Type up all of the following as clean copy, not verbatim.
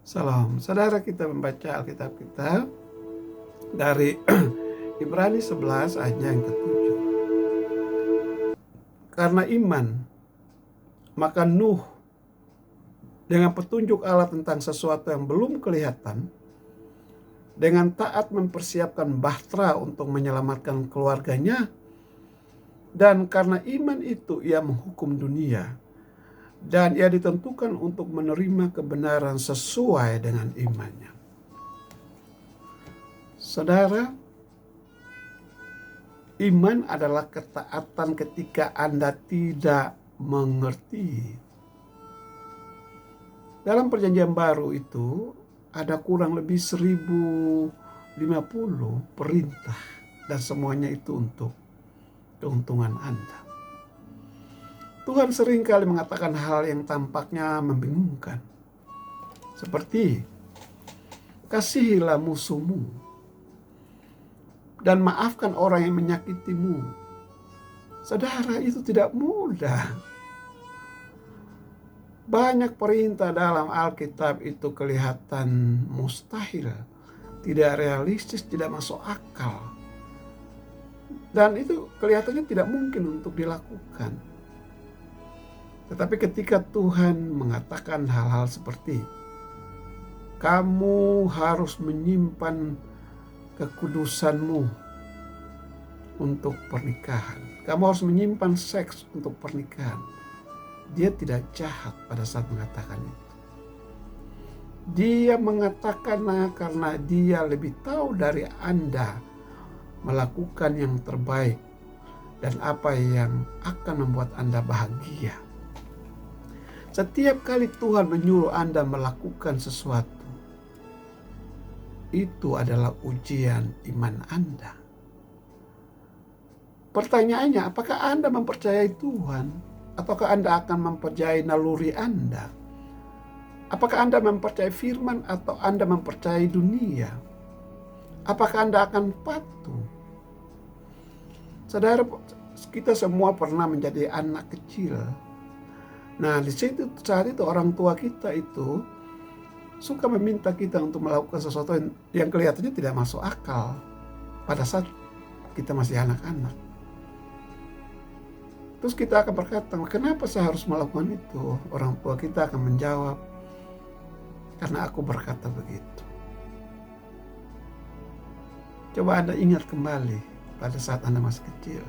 Salam, saudara, kita membaca Alkitab kita dari Ibrani 11 ayat yang ke-7. Karena iman, maka Nuh dengan petunjuk Allah tentang sesuatu yang belum kelihatan, dengan taat mempersiapkan bahtera untuk menyelamatkan keluarganya, dan karena iman itu ia menghukum dunia, dan ia ditentukan untuk menerima kebenaran sesuai dengan imannya. Saudara, iman adalah ketaatan ketika Anda tidak mengerti. Dalam perjanjian baru itu ada kurang lebih 1050 perintah, dan semuanya itu untuk keuntungan Anda. Tuhan seringkali mengatakan hal yang tampaknya membingungkan, seperti kasihilah musuhmu dan maafkan orang yang menyakitimu. Saudara, itu tidak mudah. Banyak perintah dalam Alkitab itu kelihatan mustahil, tidak realistis, tidak masuk akal. Dan itu kelihatannya tidak mungkin untuk dilakukan. Tetapi ketika Tuhan mengatakan hal-hal seperti, kamu harus menyimpan kekudusanmu untuk pernikahan, kamu harus menyimpan seks untuk pernikahan, dia tidak jahat pada saat mengatakan itu. Dia mengatakannya karena dia lebih tahu dari Anda melakukan yang terbaik dan apa yang akan membuat Anda bahagia. Setiap kali Tuhan menyuruh Anda melakukan sesuatu, itu adalah ujian iman Anda. Pertanyaannya, apakah Anda mempercayai Tuhan? Ataukah Anda akan mempercayai naluri Anda? Apakah Anda mempercayai firman atau Anda mempercayai dunia? Apakah Anda akan patuh? Saudara, kita semua pernah menjadi anak kecil. Nah, di situ saat itu orang tua kita itu suka meminta kita untuk melakukan sesuatu yang kelihatannya tidak masuk akal pada saat kita masih anak-anak. Terus kita akan berkata, kenapa saya harus melakukan itu? Orang tua kita akan menjawab, karena aku berkata begitu. Coba Anda ingat kembali pada saat Anda masih kecil.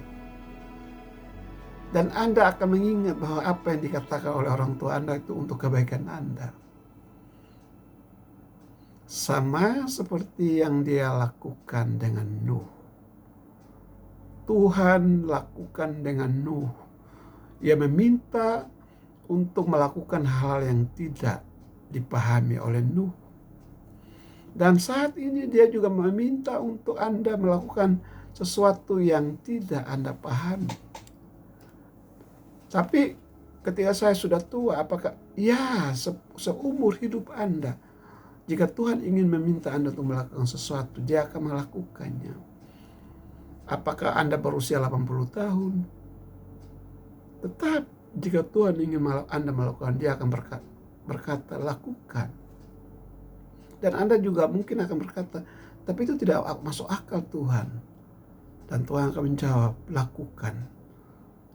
Dan Anda akan mengingat bahwa apa yang dikatakan oleh orang tua Anda itu untuk kebaikan Anda. Sama seperti yang dia lakukan dengan Nuh. Tuhan lakukan dengan Nuh. Ia meminta untuk melakukan hal yang tidak dipahami oleh Nuh. Dan saat ini dia juga meminta untuk Anda melakukan sesuatu yang tidak Anda pahami. Tapi ketika saya sudah tua, apakah seumur hidup Anda, jika Tuhan ingin meminta Anda untuk melakukan sesuatu, dia akan melakukannya. Apakah Anda berusia 80 tahun? Tetap jika Tuhan ingin Anda melakukan, dia akan berkata, lakukan. Dan Anda juga mungkin akan berkata, tapi itu tidak masuk akal Tuhan. Dan Tuhan akan menjawab, lakukan.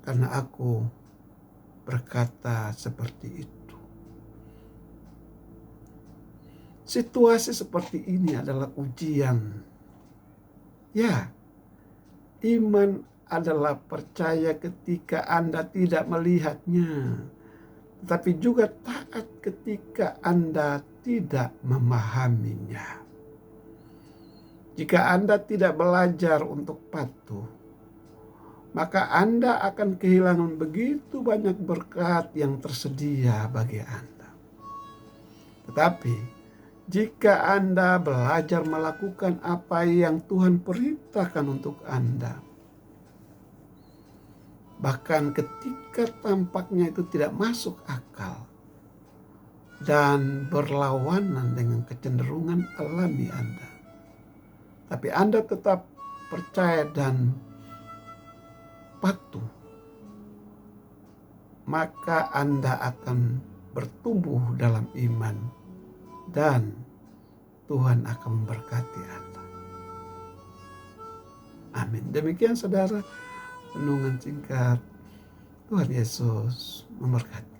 Karena aku berkata seperti itu. Situasi seperti ini adalah ujian. Ya, iman adalah percaya ketika Anda tidak melihatnya, tetapi juga taat ketika Anda tidak memahaminya. Jika Anda tidak belajar untuk patuh, maka Anda akan kehilangan begitu banyak berkat yang tersedia bagi Anda. Tetapi jika Anda belajar melakukan apa yang Tuhan perintahkan untuk Anda, bahkan ketika tampaknya itu tidak masuk akal dan berlawanan dengan kecenderungan alami Anda, tapi Anda tetap percaya dan patuh, maka Anda akan bertumbuh dalam iman dan Tuhan akan memberkati Anda. Amin. Demikian saudara, renungan singkat. Tuhan Yesus memberkati.